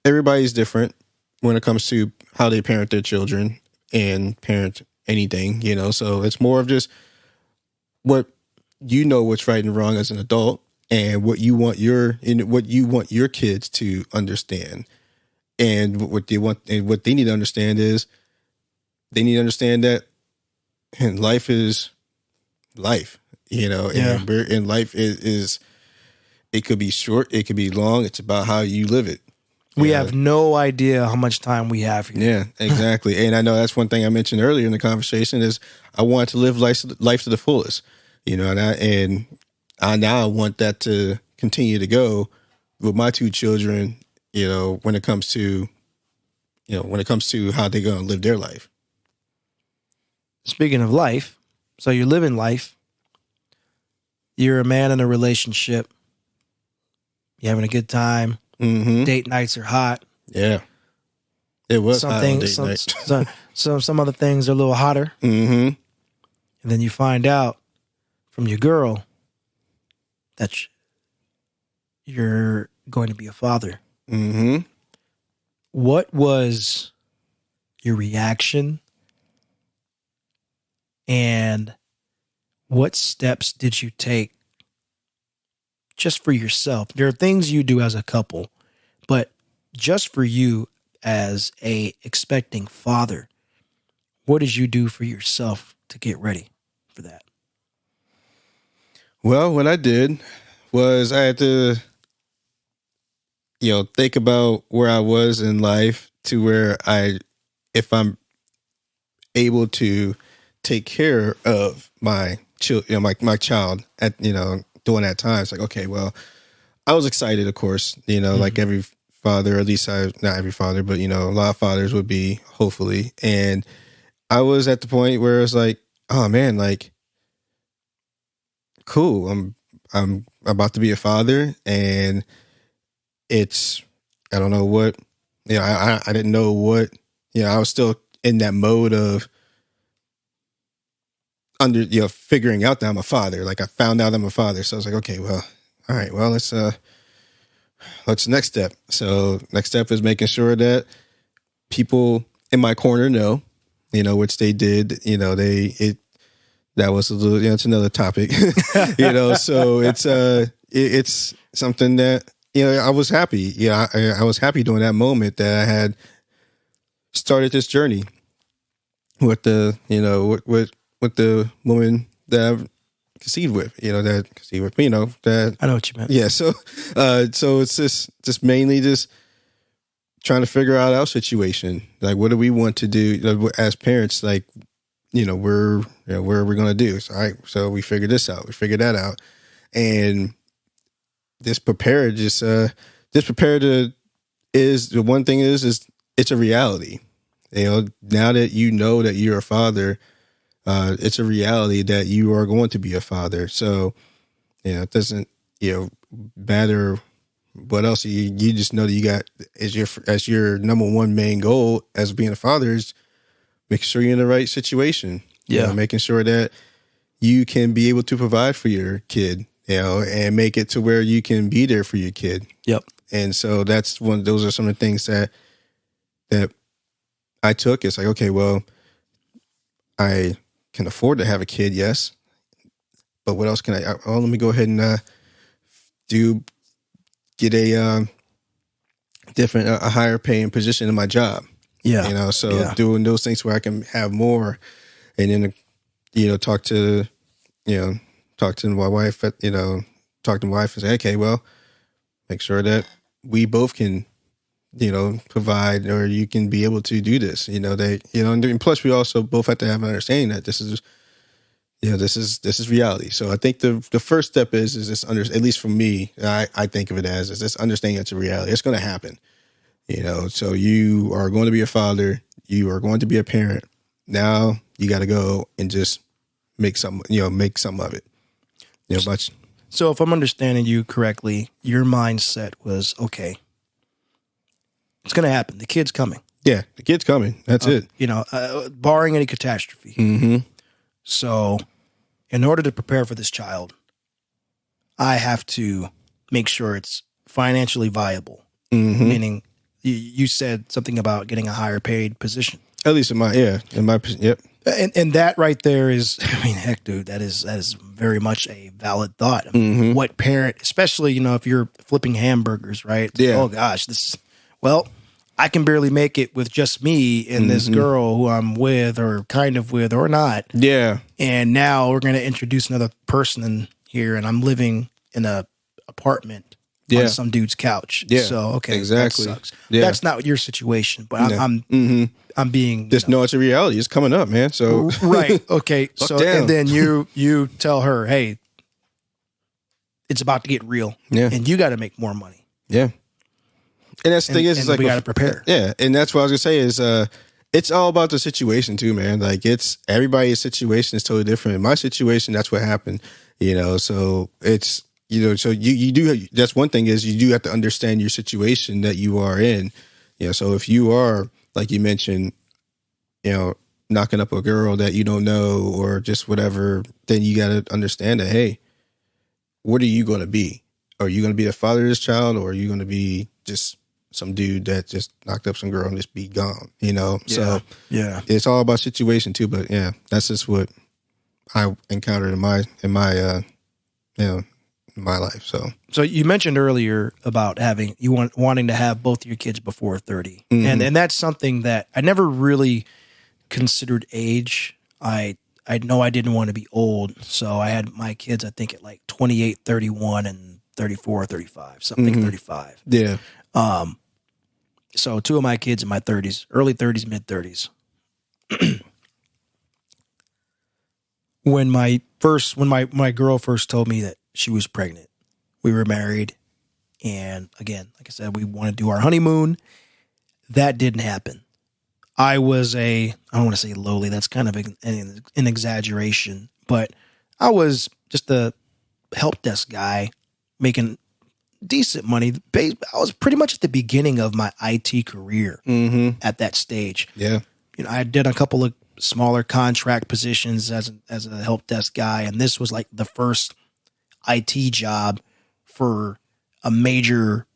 everybody's different when it comes to how they parent their children and parent anything, so it's more of just what's right and wrong as an adult, and what you want your kids to understand. And what they need to understand is they need to understand that life is life, and we're in life is it could be short, it could be long. It's about how you live it. We have no idea how much time we have here. Yeah, exactly. And I know that's one thing I mentioned earlier in the conversation is I want to live life to the fullest, and I now want that to continue to go with my two children, when it comes to how they're going to live their life. Speaking of life, so you're living life. You're a man in a relationship. You're having a good time. Mm-hmm. Date nights are hot. Yeah. It was hot on date night. Some other things are a little hotter. Mm-hmm. And then you find out from your girl that you're going to be a father. Mm-hmm. What was your reaction? And what steps did you take just for yourself? There are things you do as a couple, but just for you as a expecting father, what did you do for yourself to get ready for that? Well, what I did was I had to, think about where I was in life to where if I'm able to take care of my my child at, during that time, it's like, okay, well, I was excited, of course, like every father, at least not every father, but, a lot of fathers would be, hopefully. And I was at the point where it's like, oh man, like, cool. I'm about to be a father, and I don't know what, I didn't know what, I was still in that mode of figuring out that I'm a father. Like I found out I'm a father. So I was like, okay, well, all right, well, let's next step. So next step is making sure that people in my corner know, which they did, that was a little, it's another topic, so it's something that, I was happy. I was happy during that moment that I had started this journey with the, with the woman that I've conceived with, that I know what you meant. Yeah. So it's just mainly just trying to figure out our situation. Like, what do we want to do as parents? Like, where are we going to do? So, all right. So we figured this out. We figured that out. And just prepared is the one thing is it's a reality. Now that that you're a father, it's a reality that you are going to be a father. So, it doesn't, matter what else you just know that you got as your number one main goal as being a father is making sure you're in the right situation. Yeah. Making sure that you can be able to provide for your kid, and make it to where you can be there for your kid. Yep. And so those are some of the things that I took. It's like, okay, well, I can afford to have a kid, yes, but what else can I? Oh, let me go ahead and get a higher paying position in my job. Yeah, doing those things where I can have more, and then talk to my wife. Talk to my wife and say, okay, well, make sure that we both can provide, or you can be able to do this, and plus we also both have to have an understanding that this is, this is reality. So I think the first step is this at least for me, I think of it as is this understanding it's a reality. It's going to happen, so you are going to be a father, you are going to be a parent. Now you got to go and just make something of it. But So if I'm understanding you correctly, your mindset was, okay, it's going to happen. The kid's coming. Yeah, the kid's coming. That's it. Barring any catastrophe. Mm-hmm. So in order to prepare for this child, I have to make sure it's financially viable. Mm-hmm. Meaning, you said something about getting a higher paid position. At least yep. And that right there is, I mean, heck, dude, that is very much a valid thought. I mean, what parent, especially, if you're flipping hamburgers, right? Yeah. Oh gosh, I can barely make it with just me and this girl who I'm with or kind of with or not. Yeah. And now we're going to introduce another person in here, and I'm living in a apartment on some dude's couch. Yeah. So, okay, exactly. that sucks. Yeah. That's not your situation, but I'm being just know it's a reality. It's coming up, man. So right. Okay. So down. and then you tell her, hey, it's about to get real. Yeah. And you got to make more money. Yeah. And that's the thing is and like we got to prepare. Yeah. And that's what I was gonna say is it's all about the situation too, man. Like it's everybody's situation is totally different. In my situation, that's what happened. So it's so you do that's one thing is you do have to understand your situation that you are in. So if you are, like you mentioned, knocking up a girl that you don't know or just whatever, then you got to understand that, hey, what are you going to be? Are you going to be the father of this child, or are you going to be just some dude that just knocked up some girl and just be gone? So yeah, it's all about situation too. But yeah, that's just what I encountered in my my life. So you mentioned earlier about wanting to have both your kids before 30, and that's something that I never really considered age. I know I didn't want to be old, so I had my kids, I think, at like 28, 31, and 34, 35, something 35. Yeah. So two of my kids in my 30s, early 30s, mid 30s. When my girl first told me that she was pregnant, we were married, and again, like I said, we want to do our honeymoon. That didn't happen. I was I don't want to say lowly, that's kind of an exaggeration, but I was just a help desk guy making decent money. I was pretty much at the beginning of my IT career at that stage. Yeah. I did a couple of smaller contract positions as a help desk guy, and this was like the first IT job for a major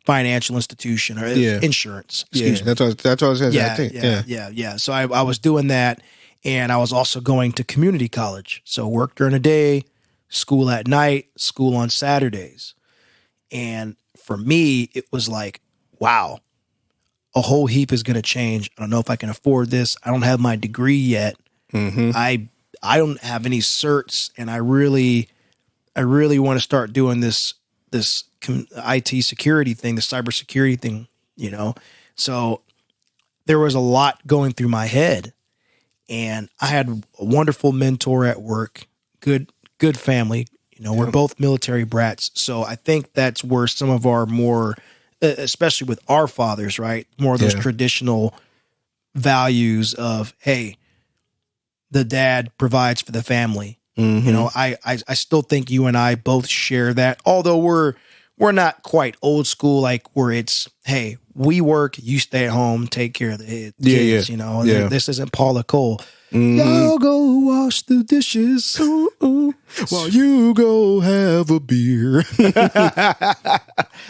financial institution or insurance. Excuse me. That's what I was going to say. Yeah. So I was doing that, and I was also going to community college. So work during the day, school at night, school on Saturdays. And for me, it was like, wow, a whole heap is going to change. I don't know if I can afford this. I don't have my degree yet. I don't have any certs, and I really want to start doing this IT security thing, the cybersecurity thing, So there was a lot going through my head, and I had a wonderful mentor at work, good family. We're both military brats. So I think that's where some of our more, especially with our fathers, right? More of those traditional values of, hey, the dad provides for the family. I still think you and I both share that, although we're not quite old school, like where it's, hey, we work, you stay at home, take care of the kids, This isn't Paula Cole. Y'all go wash the dishes while you go have a beer. I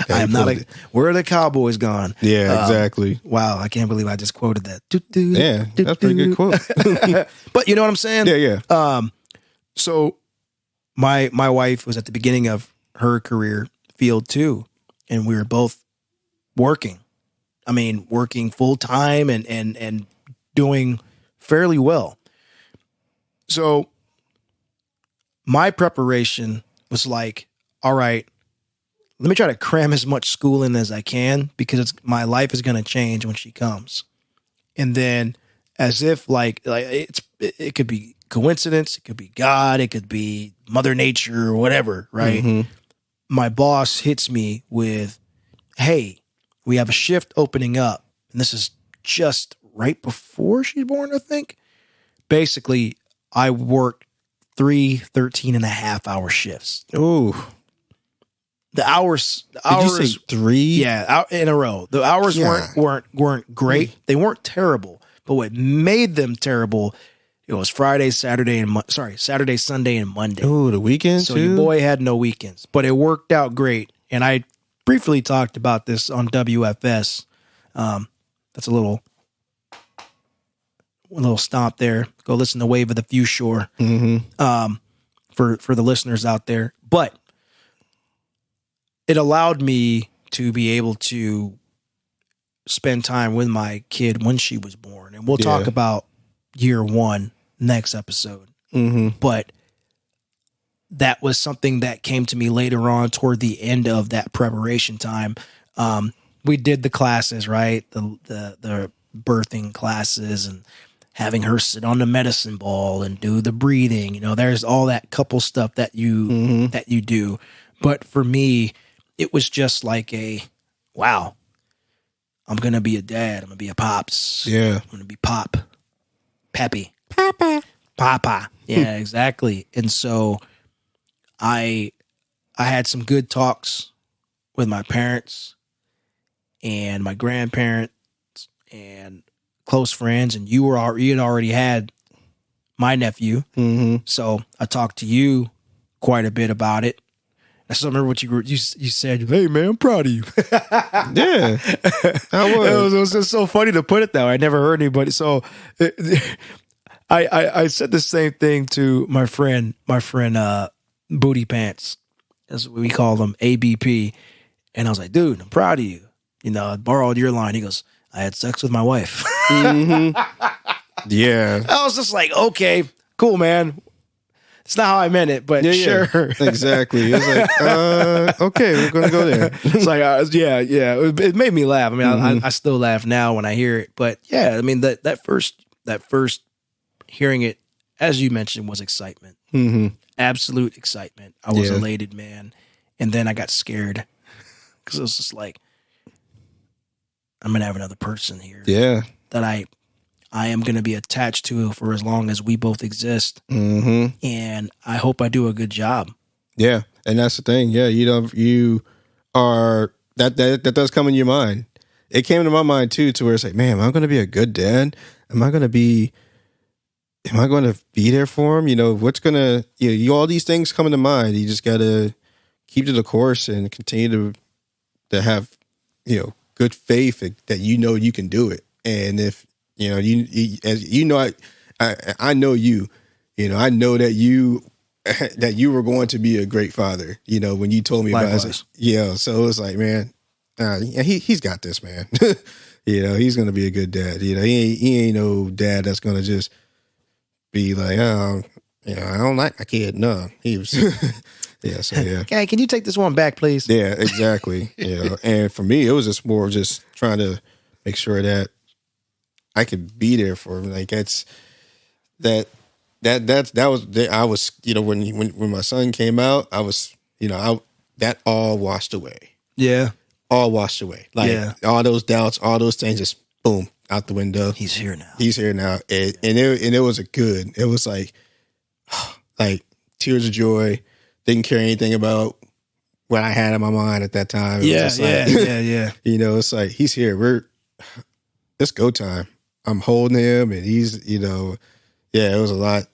am not where are the Cowboys gone? Yeah, exactly. Wow, I can't believe I just quoted that. Yeah, that's a pretty good quote. But you know what I'm saying? Yeah. So my wife was at the beginning of her career field too, and we were both working. I mean, working full time and doing fairly well. So my preparation was like, all right, let me try to cram as much school in as I can because my life is going to change when she comes. And then as if like it could be coincidence, it could be God, it could be Mother Nature or whatever, right? My boss hits me with, hey, we have a shift opening up. And this is just right before she's born, I think. Basically, I worked 3 13.5-hour shifts. Oh, The hours. did you say 3? Yeah, in a row. The hours Yeah. weren't great. They weren't terrible. But what made them terrible, it was Friday, Saturday, Saturday, Sunday, and Monday. Oh, the weekend So too? your boy had no weekends, but it worked out great. And I briefly talked about this on WFS. That's a little stomp there. Go listen to Wave of the Few Shore for the listeners out there. But it allowed me to be able to spend time with my kid when she was born. And we'll talk about year 1 next episode. But that was something that came to me later on toward the end of that preparation time. We did the classes, right? The birthing classes and having her sit on the medicine ball and do the breathing. You know, there's all that couple stuff that you do. But for me, it was just like wow, I'm going to be a dad. I'm going to be a pops. Yeah. I'm going to be Peppy. Papa. Yeah, exactly. And so I had some good talks with my parents and my grandparents and close friends, and you had already had my nephew. So I talked to you quite a bit about it. I still remember what you said. Hey man, I'm proud of you. Yeah, I was. It was just so funny to put it that way. I never heard anybody. So I said the same thing to my friend Booty Pants, as we call them, ABP. And I was like, dude, I'm proud of you. You know, I borrowed your line. He goes, I had sex with my wife. Yeah. I was just like, okay, cool, man. It's not how I meant it, but sure. Exactly. It was like, okay, we're going to go there. It's like, yeah. It made me laugh. I mean, I still laugh now when I hear it. But yeah, I mean, that first hearing it, as you mentioned, was excitement. Absolute excitement. I was elated, man. And then I got scared because it was just like, I'm going to have another person here. Yeah. That I am going to be attached to for as long as we both exist. And I hope I do a good job. Yeah. And that's the thing. Yeah. You are, that does come in your mind. It came into my mind too, to where it's like, man, am I going to be a good dad? Am I going to be there for him? You know, what's going to, all these things come into mind. You just got to keep to the course and continue to have, good faith that you can do it. And if, I know you, I know that you were going to be a great father, when you told me Likewise. about it. So it was like, man, he's got this, man. He's going to be a good dad. He ain't no dad that's going to just be like, I don't like my kid. No, he was, yeah. Okay, can you take this one back, please? Yeah, exactly. And for me, it was just more of just trying to make sure that I could be there for him. Like I was, when my son came out, I was, that all washed away. Yeah. All washed away. Like all those doubts, all those things, just boom, out the window. He's here now. And it was it was like tears of joy. Didn't care anything about what I had in my mind at that time. Yeah. It's like, he's here. It's go time. I'm holding him, and he's, it was a lot.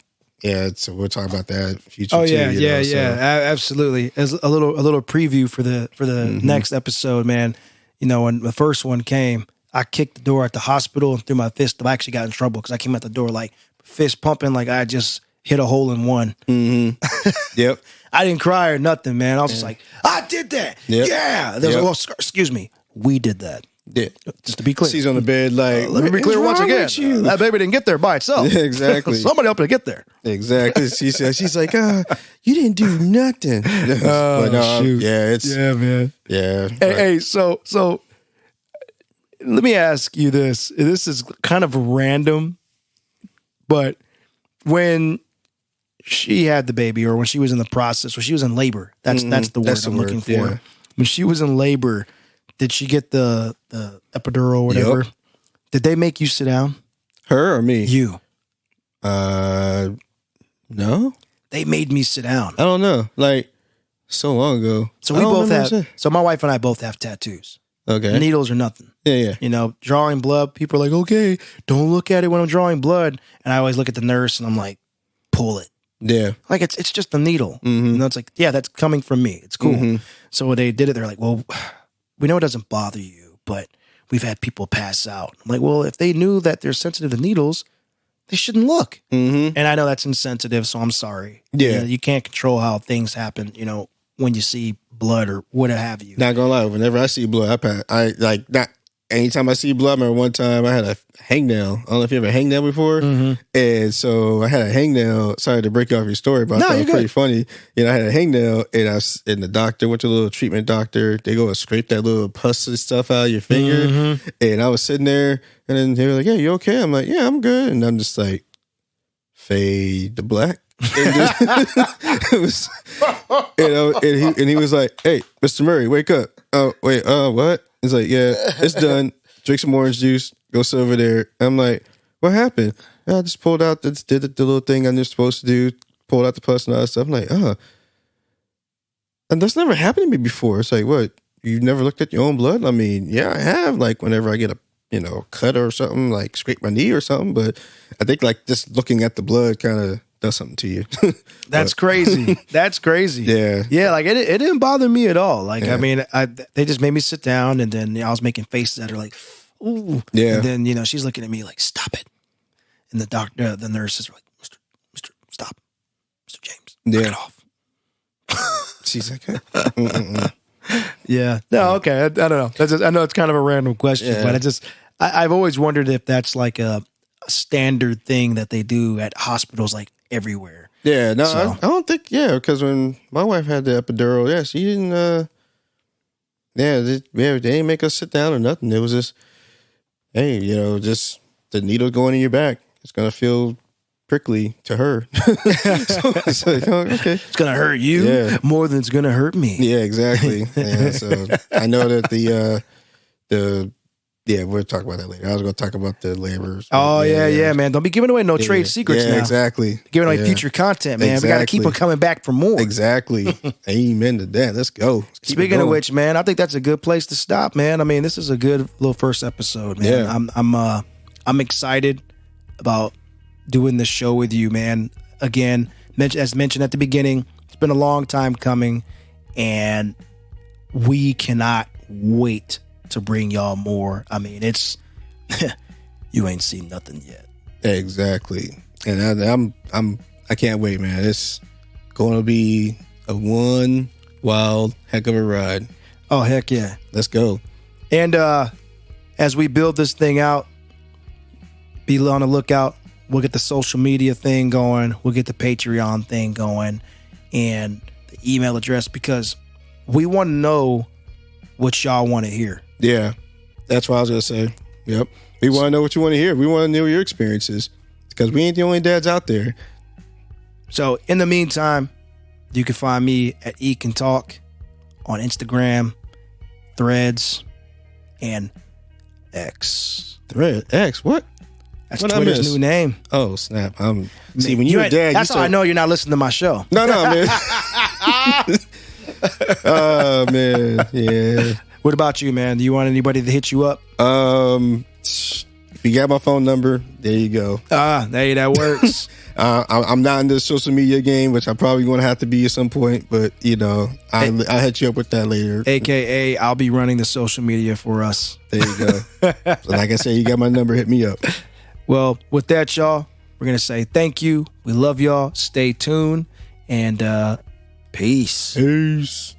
Yeah, so we'll talk about that in the future. Oh too, yeah, absolutely. As a little preview for the next episode, man. When the first one came, I kicked the door at the hospital and threw my fist. I actually got in trouble because I came out the door like fist pumping, like I just hit a hole in one. Yep. I didn't cry or nothing, man. I was just like, I did that. Yep. Yeah. There's well, excuse me. We did that. Yeah. Just to be clear. She's on the bed like, let me be clear once again. You? That baby didn't get there by itself. Yeah, exactly. Somebody helped it get there. Exactly. She's like, you didn't do nothing. Shoot. Yeah, man. Yeah. Hey, so let me ask you this. This is kind of random, but when she had the baby, or when she was in the process, when she was in labor, that's the word I'm looking for. Yeah. When she was in labor, did she get the epidural or whatever? Yep. Did they make you sit down? Her or me? You. No. They made me sit down. I don't know. Like, so long ago. So we both have. So my wife and I both have tattoos. Okay. Needles or nothing. Yeah. You know, drawing blood. People are like, okay, don't look at it when I'm drawing blood. And I always look at the nurse and I'm like, pull it. Yeah. Like it's just a needle. Mm-hmm. You know, it's like, yeah, that's coming from me. It's cool. Mm-hmm. So when they did it, they're like, well, we know it doesn't bother you, but we've had people pass out. I'm like, well, if they knew that they're sensitive to needles, they shouldn't look. Mm-hmm. And I know that's insensitive, so I'm sorry. Yeah. You know, you can't control how things happen, you know, when you see blood or what have you. Not gonna lie, whenever I see blood, I like not anytime I see blood. I remember one time I had a hangnail. I don't know if you ever hangnail before. Mm-hmm. And so I had a hangnail. Sorry to break off your story, but I thought it was pretty funny. You know, I had a hangnail and the doctor went to a little treatment doctor. They go and scrape that little pus and stuff out of your finger. Mm-hmm. And I was sitting there and then they were like, "Yeah, you okay?" I'm like, "Yeah, I'm good." And I'm just like, fade to black. And just, it was, and he was like, "Hey, Mr. Murray, wake up." Oh, wait, what? He's like, "Yeah, it's done. Drink some orange juice. Go sit over there." I'm like, "What happened?" I just pulled out, did the little thing I'm just supposed to do, pulled out the pus and all that stuff. I'm like, and that's never happened to me before. It's like, what? You've never looked at your own blood? I mean, yeah, I have. Like whenever I get a cut or something, like scrape my knee or something. But I think like just looking at the blood kind of does something to you. That's crazy. That's crazy. Yeah. Yeah. Like it didn't bother me at all. Like, Yeah. I mean, they just made me sit down and then I was making faces at her like, ooh. Yeah. And then, she's looking at me like, stop it. And the nurses were like, Mr. Stop. Mr. James. Knock it off. She's like, yeah. No, okay. I don't know. I know it's kind of a random question, but I've always wondered if that's like a standard thing that they do at hospitals, like everywhere. Yeah, no, I don't think, because when my wife had the epidural, she didn't, they didn't make us sit down or nothing. It was just, hey, just the needle going in your back. It's going to feel prickly to her. So it's like, oh, okay. It's going to hurt you more than it's going to hurt me. Yeah, exactly. Yeah, so I know that we'll talk about that later. I was going to talk about the laborers. Oh, yeah, man. Don't be giving away no trade secrets now. Exactly. Giving away future content, man. Exactly. We got to keep them coming back for more. Exactly. Amen to that. Let's go. Speaking of which, man, I think that's a good place to stop, man. I mean, this is a good little first episode, man. Yeah. I'm excited about doing this show with you, man. Again, as mentioned at the beginning, it's been a long time coming, and we cannot wait to bring y'all more. I mean, it's you ain't seen nothing yet. Exactly, and I can't wait, man. It's going to be a one wild heck of a ride. Oh heck yeah, let's go. And as we build this thing out, be on the lookout. We'll get the social media thing going. We'll get the Patreon thing going, and the email address, because we want to know what y'all want to hear. Yeah, that's what I was going to say. Yep. We want to know what you want to hear. We want to know your experiences, because we ain't the only dads out there. So in the meantime, you can find me at Eat Can Talk on Instagram, Threads, and X. X? What? That's Twitter's new name. Oh, snap. See, when you're a dad, that's how I know you're not listening to my show. No, man. Oh, man. Yeah. What about you, man? Do you want anybody to hit you up? If you got my phone number, there you go. Hey, that works. I'm not in the social media game, which I'm probably going to have to be at some point, but I'll hit you up with that later. AKA, I'll be running the social media for us. There you go. So like I said, you got my number, hit me up. Well, with that, y'all, we're going to say thank you. We love y'all. Stay tuned, and peace. Peace.